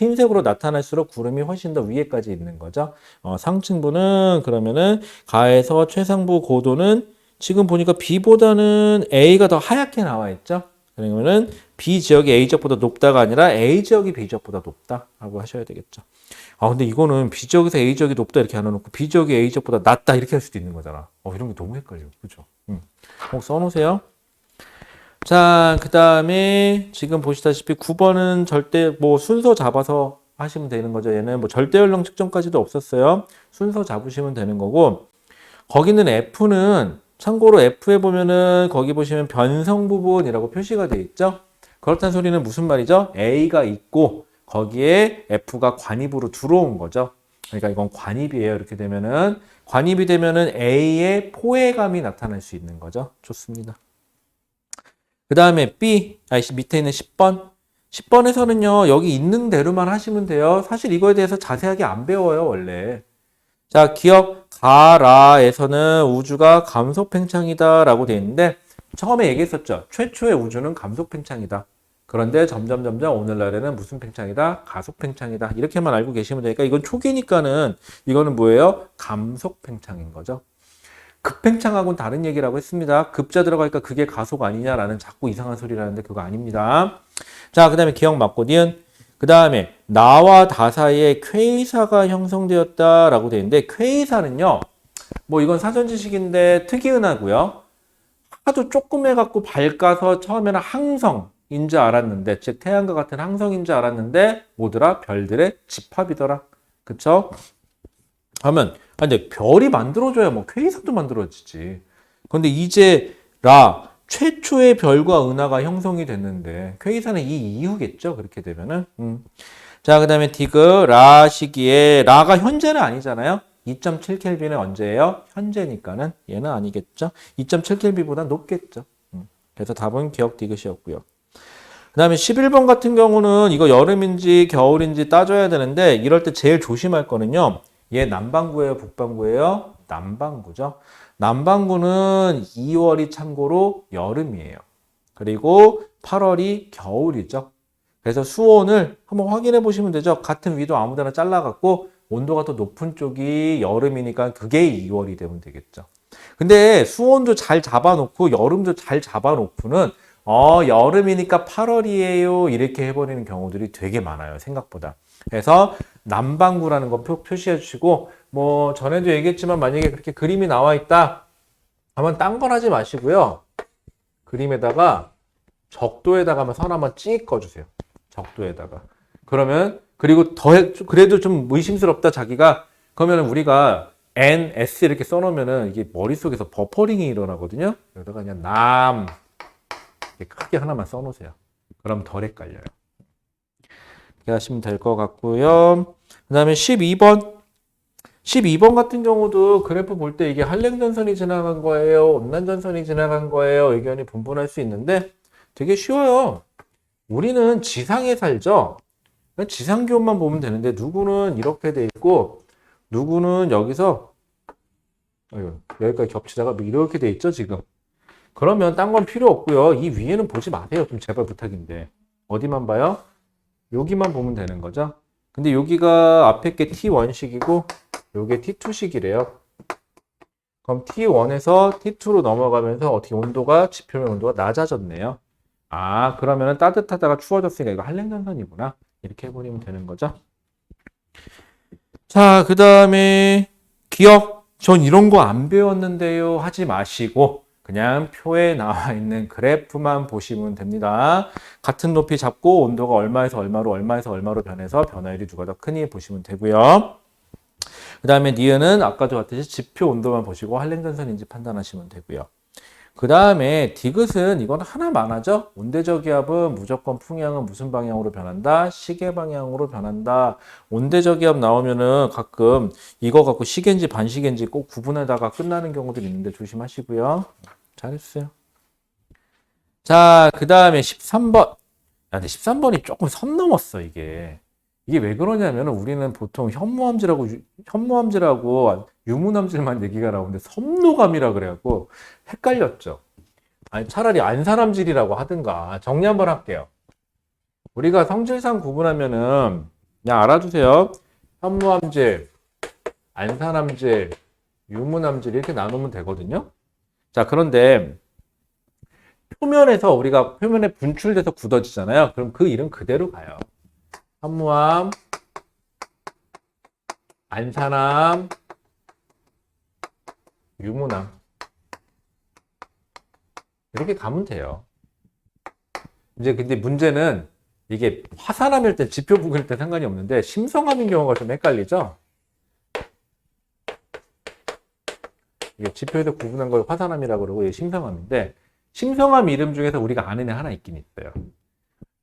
S1: 구름이 훨씬 더 위에까지 있는 거죠. 상층부는 그러면은 가에서 최상부 고도는 지금 보니까 B보다는 A가 더 하얗게 나와 있죠. 그러면은 B 지역이 A 지역보다 높다가 아니라 A 지역이 B 지역보다 높다라고 하셔야 되겠죠. 근데 이거는 B 지역에서 A 지역이 높다 이렇게 안 해놓고 B 지역이 A 지역보다 낮다 이렇게 할 수도 있는 거잖아. 이런 게 너무 헷갈려요. 그죠? 꼭 써놓으세요. 자, 그 다음에 지금 보시다시피 9번은 절대 뭐 순서 잡아서 하시면 되는 거죠. 얘는 뭐 절대 연령 측정까지도 없었어요. 순서 잡으시면 되는 거고, 거기는 F는 참고로 F에 보면은 거기 보시면 변성 부분이라고 표시가 되어 있죠. 그렇다는 소리는 무슨 말이죠? A가 있고 거기에 F가 관입으로 들어온 거죠. 그러니까 이건 관입이에요. 이렇게 되면은 관입이 되면은 A의 포회감이 나타날 수 있는 거죠. 좋습니다. 그 다음에 B, 밑에 있는 10번. 10번에서는요, 여기 있는 대로만 하시면 돼요. 사실 이거에 대해서 자세하게 안 배워요, 원래. 자, 기억, 가라에서는 우주가 감속 팽창이다 라고 되어 있는데, 처음에 얘기했었죠. 최초의 우주는 감속 팽창이다. 그런데 점점 오늘날에는 무슨 팽창이다? 가속 팽창이다. 이렇게만 알고 계시면 되니까, 이건 초기니까는, 이거는 뭐예요? 감속 팽창인 거죠. 급팽창하고는 다른 얘기라고 했습니다. 급자 들어가니까 그게 가속 아니냐라는 자꾸 이상한 소리를 하는데 그거 아닙니다. 자, 그 다음에 기억 맞고 니은. 그 다음에 나와 다 사이에 쾌의사가 형성되었다라고 되어 있는데 쾌의사는요. 뭐 이건 사전 지식인데 특이은하고요. 하도 조금 해갖고 밝아서 처음에는 항성인 줄 알았는데 즉 태양과 같은 항성인 줄 알았는데 뭐더라? 별들의 집합이더라. 그쵸? 하면 근데 별이 만들어져야 뭐 퀘이삭도 만들어지지. 근데 이제 최초의 별과 은하가 형성이 됐는데 퀘이사는 이 이후겠죠. 그렇게 되면은. 자, 그다음에 디그 라 시기에 라가 현재는 아니잖아요. 2.7켈빈은 언제예요? 현재니까는 얘는 아니겠죠. 2.7켈빈보다 높겠죠. 그래서 답은 기억 디귿이었고요. 그 다음에 11번 같은 경우는 이거 여름인지 겨울인지 따져야 되는데 이럴 때 제일 조심할 거는요. 얘 남반구예요, 북반구예요? 남반구죠. 남반구는 2월이 참고로 여름이에요. 그리고 8월이 겨울이죠. 그래서 수온을 한번 확인해 보시면 되죠. 같은 위도 아무데나 잘라갖고 온도가 더 높은 쪽이 여름이니까 그게 2월이 되면 되겠죠. 근데 수온도 잘 잡아놓고 여름도 잘 잡아놓고는 여름이니까 8월이에요. 이렇게 해버리는 경우들이 되게 많아요. 생각보다. 그래서 남반구라는 거 표시해 주시고 뭐 전에도 얘기했지만 만약에 그렇게 그림이 나와 있다 하면 딴 건 하지 마시고요. 그림에다가 적도에다가 선 한번 찍 꺼주세요. 적도에다가. 그러면 그리고 그래도 좀 의심스럽다 자기가 그러면 우리가 N, S 이렇게 써놓으면은 이게 머릿속에서 버퍼링이 일어나거든요. 여기다가 그냥 남 이렇게 크게 하나만 써놓으세요. 그럼 덜 헷갈려요. 이렇게 하시면 될 것 같고요. 그 다음에 12번. 12번 같은 경우도 그래프 볼 때 이게 한랭전선이 지나간 거예요? 온난전선이 지나간 거예요? 의견이 분분할 수 있는데 되게 쉬워요. 우리는 지상에 살죠? 지상 기온만 보면 되는데 누구는 이렇게 돼 있고 누구는 여기서 여기까지 겹치다가 이렇게 돼 있죠 지금. 그러면 딴 건 필요 없고요. 이 위에는 보지 마세요. 좀 제발 부탁인데. 어디만 봐요? 여기만 보면 되는 거죠. 근데 여기가 앞에 게 T1식이고 요게 T2식이래요. 그럼 T1에서 T2로 넘어가면서 어떻게 온도가 지표면 온도가 낮아졌네요. 그러면은 따뜻하다가 추워졌으니까 이거 한랭전선이구나. 이렇게 해버리면 되는 거죠. 자, 그 다음에 기억. 전 이런 거 안 배웠는데요. 하지 마시고 그냥 표에 나와 있는 그래프만 보시면 됩니다. 같은 높이 잡고 온도가 얼마에서 얼마로 변해서 변화율이 누가 더 크니 보시면 되고요. 그 다음에 니은은 아까도 봤듯이 지표 온도만 보시고 한랭전선인지 판단하시면 되고요. 그 다음에 디귿은 이건 하나만 하죠. 온대적 기압은 무조건 풍향은 무슨 방향으로 변한다? 시계 방향으로 변한다. 온대적 기압 나오면은 가끔 이거 갖고 시계인지 반시계인지 꼭 구분하다가 끝나는 경우들이 있는데 조심하시고요. 잘했어요. 자, 그 다음에 13번. 근데 13번이 조금 선 넘었어, 이게. 이게 왜 그러냐면 우리는 보통 현무암질하고 유무암질만 얘기가 나오는데 섭노감이라 그래갖고 헷갈렸죠. 아니, 차라리 안산함질이라고 하든가. 정리 한번 할게요. 우리가 성질상 구분하면은, 그냥 알아두세요. 현무암질, 안산암질, 유문암질 이렇게 나누면 되거든요. 자, 그런데 표면에서 우리가 표면에 분출돼서 굳어지잖아요. 그럼 그 이름 그대로 가요. 현무암, 안산암, 유문암. 이렇게 가면 돼요. 이제 근데 문제는 이게 화산암일 때 지표 부근일 때 상관이 없는데 심성암인 경우가 좀 헷갈리죠? 이게 지표에서 구분한 걸 화산암이라고 그러고 이게 심성암인데 심성암 이름 중에서 우리가 아는 애 하나 있긴 있어요.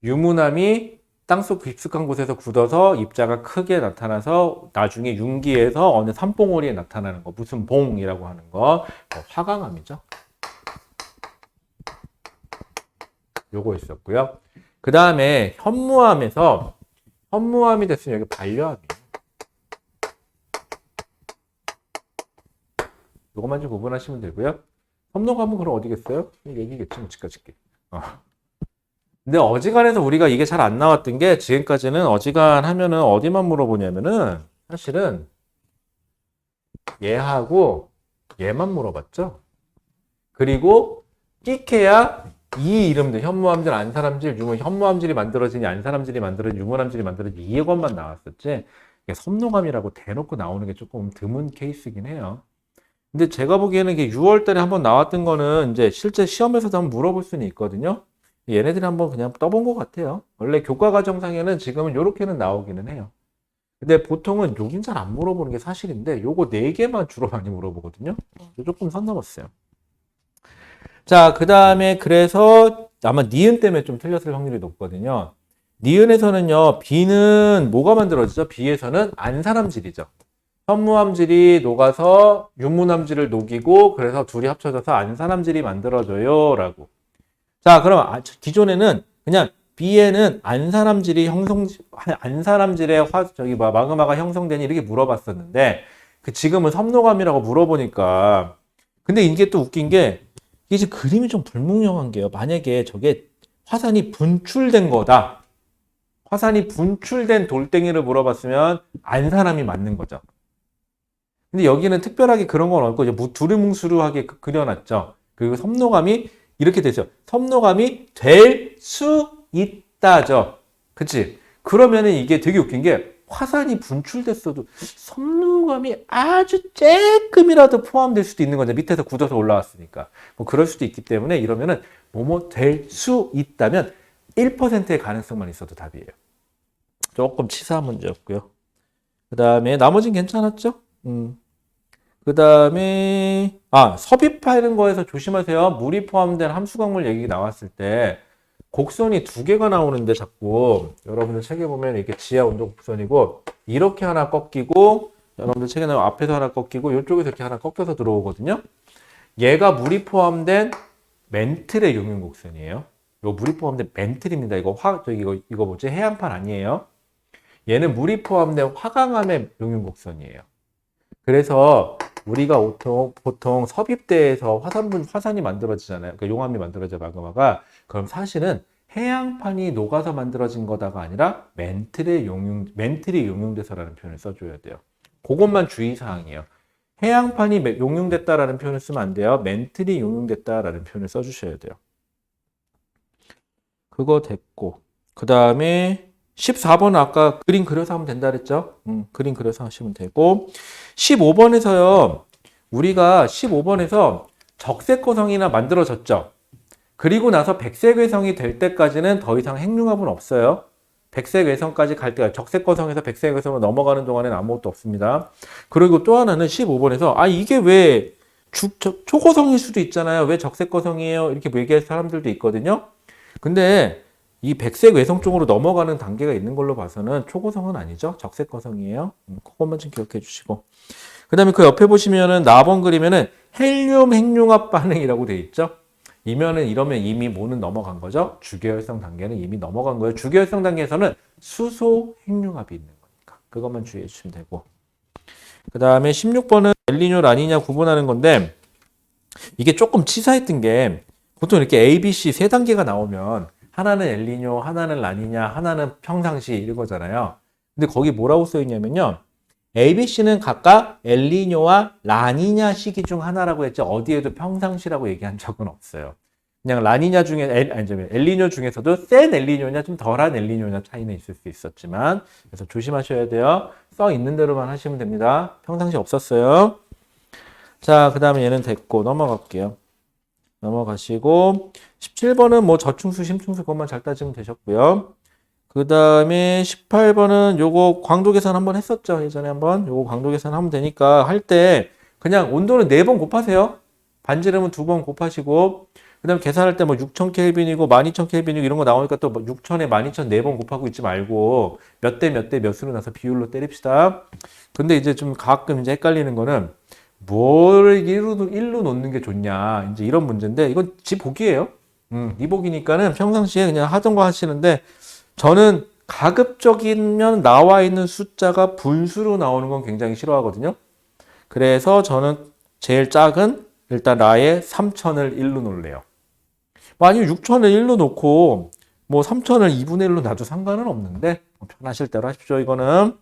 S1: 유문암이 땅속 깊숙한 곳에서 굳어서 입자가 크게 나타나서 나중에 융기에서 어느 산봉우리에 나타나는 거 무슨 봉이라고 하는 거 화강암이죠. 요거 있었고요. 그 다음에 현무암에서 현무암이 됐으면 여기 반려암이에요. 요것만 좀 구분하시면 되고요. 섬노감은 그럼 어디겠어요? 얘기겠지, 뭐, 집까짓게. 근데 어지간해서 우리가 이게 잘 안 나왔던 게 지금까지는 어지간하면은 어디만 물어보냐면은 사실은 얘하고 얘만 물어봤죠. 그리고 끼케야 이 이름들 현무암질, 안산암질, 유문, 현무암질이 만들어지니 안산암질이 만들어지니 유문암질이 만들어지니 이것만 나왔었지 섬노감이라고 대놓고 나오는 게 조금 드문 케이스긴 해요. 근데 제가 보기에는 이게 6월 달에 한번 나왔던 거는 이제 실제 시험에서도 한번 물어볼 수는 있거든요. 얘네들이 한번 그냥 떠본 것 같아요. 원래 교과과정상에는 지금은 이렇게는 나오기는 해요. 근데 보통은 여긴 잘 안 물어보는 게 사실인데 요거 4개만 주로 많이 물어보거든요. 조금 선 넘었어요. 자, 그 다음에 그래서 아마 니은 때문에 좀 틀렸을 확률이 높거든요. 니은에서는요, 비는 뭐가 만들어지죠? 비에서는 안산암질이죠. 현무암질이 녹아서 유문암질을 녹이고 그래서 둘이 합쳐져서 안산암질이 만들어져요 라고. 자, 그럼 기존에는 그냥 B에는 안산암질이 안산암질의 마그마가 형성되니 이렇게 물어봤었는데 그 지금은 섬노감이라고 물어보니까 근데 이게 또 웃긴 게 이게 지금 그림이 좀 불문명한 게요. 만약에 저게 화산이 분출된 거다. 화산이 분출된 돌덩이를 물어봤으면 안산암이 맞는 거죠. 근데 여기는 특별하게 그런 건 없고 이제 두루뭉술하게 그려놨죠. 그리고 섬노감이 이렇게 되죠. 섬노감이 될 수 있다죠. 그치? 그러면은 이게 되게 웃긴 게 화산이 분출됐어도 섬노감이 아주 조금이라도 포함될 수도 있는 거죠. 밑에서 굳어서 올라왔으니까. 뭐 그럴 수도 있기 때문에 이러면은 뭐뭐 될 수 있다면 1%의 가능성만 있어도 답이에요. 조금 치사한 문제였고요. 그 다음에 나머지는 괜찮았죠? 그 다음에 섭입하는 거에서 조심하세요. 물이 포함된 함수광물 얘기 나왔을 때 곡선이 2개가 나오는데 자꾸 여러분들 책에 보면 이렇게 지하 온도 곡선이고 이렇게 하나 꺾이고 여러분들 책에 나오면 앞에서 하나 꺾이고 이쪽에서 이렇게 하나 꺾여서 들어오거든요. 얘가 물이 포함된 멘틀의 용융 곡선이에요. 요 물이 포함된 멘틀입니다. 이거 뭐지? 해양판 아니에요. 얘는 물이 포함된 화강암의 용융 곡선이에요. 그래서 우리가 보통 섭입대에서 화산이 만들어지잖아요. 그러니까 용암이 만들어져 마그마가. 그럼 사실은 해양판이 녹아서 만들어진 거다가 아니라 멘틀이 용융돼서라는 표현을 써줘야 돼요. 그것만 주의사항이에요. 해양판이 용융됐다라는 표현을 쓰면 안 돼요. 멘틀이 용융됐다라는 표현을 써주셔야 돼요. 그거 됐고. 그 다음에 14번은 아까 그림 그려서 하면 된다 그랬죠? 그림 그려서 하시면 되고 15번에서요. 우리가 15번에서 적색거성이나 만들어졌죠? 그리고 나서 백색외성이 될 때까지는 더 이상 핵융합은 없어요. 백색외성까지 갈 때가 적색거성에서 백색외성으로 넘어가는 동안에는 아무것도 없습니다. 그리고 또 하나는 15번에서 이게 왜 초고성일 수도 있잖아요. 왜 적색거성이에요? 이렇게 얘기할 사람들도 있거든요. 근데 이 백색 외성 쪽으로 넘어가는 단계가 있는 걸로 봐서는 초고성은 아니죠. 적색거성이에요. 그것만 좀 기억해 주시고. 그 다음에 그 옆에 보시면은 나번 그림에는 헬륨 핵융합 반응이라고 되어 있죠. 이러면 이미 뭐는 넘어간 거죠. 주계열성 단계는 이미 넘어간 거예요. 주계열성 단계에서는 수소 핵융합이 있는 거니까. 그것만 주의해 주시면 되고. 그 다음에 16번은 엘니뇨 라니냐 구분하는 건데 이게 조금 치사했던 게 보통 이렇게 A, B, C 세 단계가 나오면 하나는 엘니뇨, 하나는 라니냐, 하나는 평상시 이런 거잖아요. 근데 거기 뭐라고 써 있냐면요. A, B, C는 각각 엘니뇨와 라니냐 시기 중 하나라고 했죠. 어디에도 평상시라고 얘기한 적은 없어요. 그냥 라니냐 중에 엘니뇨 중에서도 센 엘니뇨냐 좀 덜한 엘니뇨냐 차이는 있을 수 있었지만 그래서 조심하셔야 돼요. 써 있는 대로만 하시면 됩니다. 평상시 없었어요. 자, 그 다음에 얘는 됐고 넘어갈게요. 넘어가시고 17번은 뭐 저충수, 심충수 그것만 잘 따지면 되셨고요. 그 다음에 18번은 요거 광도 계산 한번 했었죠. 예전에 한번 요거 광도 계산 하면 되니까 할 때 그냥 온도는 4번 곱하세요. 반지름은 2번 곱하시고 그 다음에 계산할 때 뭐 6000켈빈이고 12000켈빈이고 이런 거 나오니까 또 6000에 12000 4번 곱하고 있지 말고 몇 대 몇 대 몇으로 나서 비율로 때립시다. 근데 이제 좀 가끔 이제 헷갈리는 거는 뭘 1로 놓는 게 좋냐 이제 이런 문제인데 이건 지 복이에요. 이 복이니까는 평상시에 그냥 하던 거 하시는데 저는 가급적이면 나와 있는 숫자가 분수로 나오는 건 굉장히 싫어하거든요. 그래서 저는 제일 작은 일단 라에 3000을 1로 놓을래요. 뭐 아니면 6000을 1로 놓고 뭐 3000을 2분의 1로 놔도 상관은 없는데 편하실 대로 하십시오. 이거는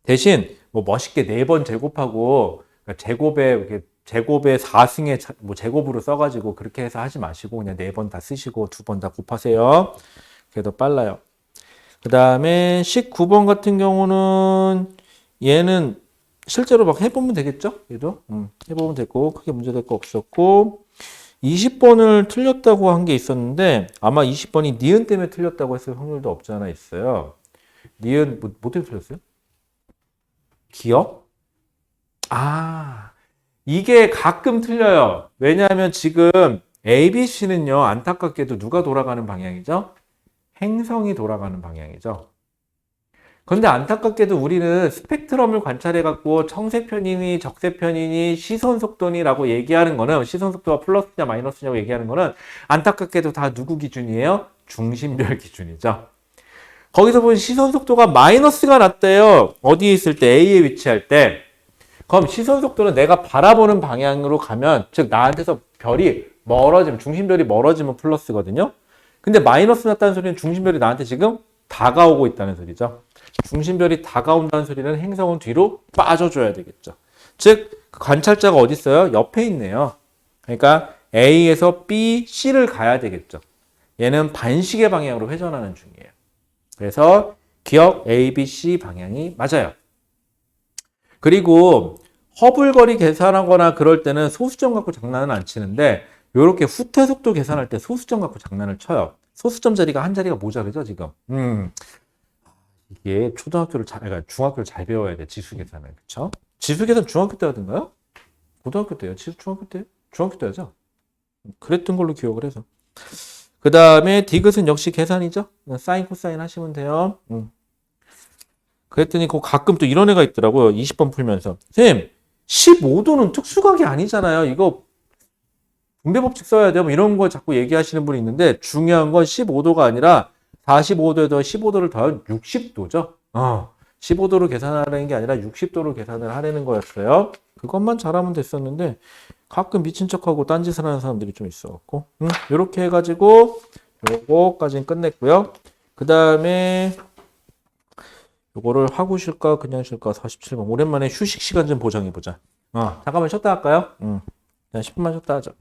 S1: 대신 뭐 멋있게 4번 제곱하고 제곱의 4승의 뭐 제곱으로 써가지고 그렇게 해서 하지 마시고 그냥 4번 다 쓰시고 2번 다 곱하세요. 그게 더 빨라요. 그 다음에 19번 같은 경우는 얘는 실제로 막 해보면 되겠죠? 얘도 해보면 되고 크게 문제될 거 없었고 20번을 틀렸다고 한 게 있었는데 아마 20번이 니은 때문에 틀렸다고 했을 확률도 없지 않아 있어요. 니은 뭐 때문에 틀렸어요? 기억? 아, 이게 가끔 틀려요. 왜냐하면 지금 ABC는요, 안타깝게도 누가 돌아가는 방향이죠? 행성이 돌아가는 방향이죠. 그런데 안타깝게도 우리는 스펙트럼을 관찰해갖고 청색편이니 적색편이니 시선속도니라고 얘기하는 거는 시선속도가 플러스냐 마이너스냐고 얘기하는 거는 안타깝게도 다 누구 기준이에요? 중심별 기준이죠. 거기서 보면 시선속도가 마이너스가 났대요. 어디에 있을 때? A에 위치할 때. 그럼 시선속도는 내가 바라보는 방향으로 가면 즉 나한테서 별이 멀어지면 중심별이 멀어지면 플러스거든요. 근데 마이너스 났다는 소리는 중심별이 나한테 지금 다가오고 있다는 소리죠. 중심별이 다가온다는 소리는 행성은 뒤로 빠져줘야 되겠죠. 즉 관찰자가 어디 있어요? 옆에 있네요. 그러니까 A에서 B, C를 가야 되겠죠. 얘는 반시계 방향으로 회전하는 중이에요. 그래서 기억 A, B, C 방향이 맞아요. 그리고 허블거리 계산하거나 그럴 때는 소수점 갖고 장난은 안 치는데 이렇게 후퇴 속도 계산할 때 소수점 갖고 장난을 쳐요. 소수점 자리가 한 자리가 모자르죠 지금. 이게 그러니까 중학교를 잘 배워야 돼 지수 계산은. 그렇죠? 지수 계산 중학교 때 하던가요? 고등학교 때요? 지수 중학교 때? 중학교 때 하죠? 그랬던 걸로 기억을 해서. 그 다음에 디귿은 역시 계산이죠? 사인 코사인 하시면 돼요. 그랬더니 가끔 또 이런 애가 있더라고요. 20번 풀면서. 선생님 15도는 특수각이 아니잖아요. 이거 분배법칙 써야 돼요. 뭐 이런 거 자꾸 얘기하시는 분이 있는데 중요한 건 15도가 아니라 45도에다 15도를 더한 60도죠. 15도로 계산하는 게 아니라 60도로 계산을 하려는 거였어요. 그것만 잘하면 됐었는데 가끔 미친 척하고 딴짓을 하는 사람들이 좀 있어갖고 이렇게 해가지고 요거까지는 끝냈고요. 그 다음에 요거를 하고 쉴까 그냥 쉴까 47번 오랜만에 휴식 시간 좀 보정해보자. 잠깐만 쉬었다 할까요? 그냥 10분만 쉬었다 하자.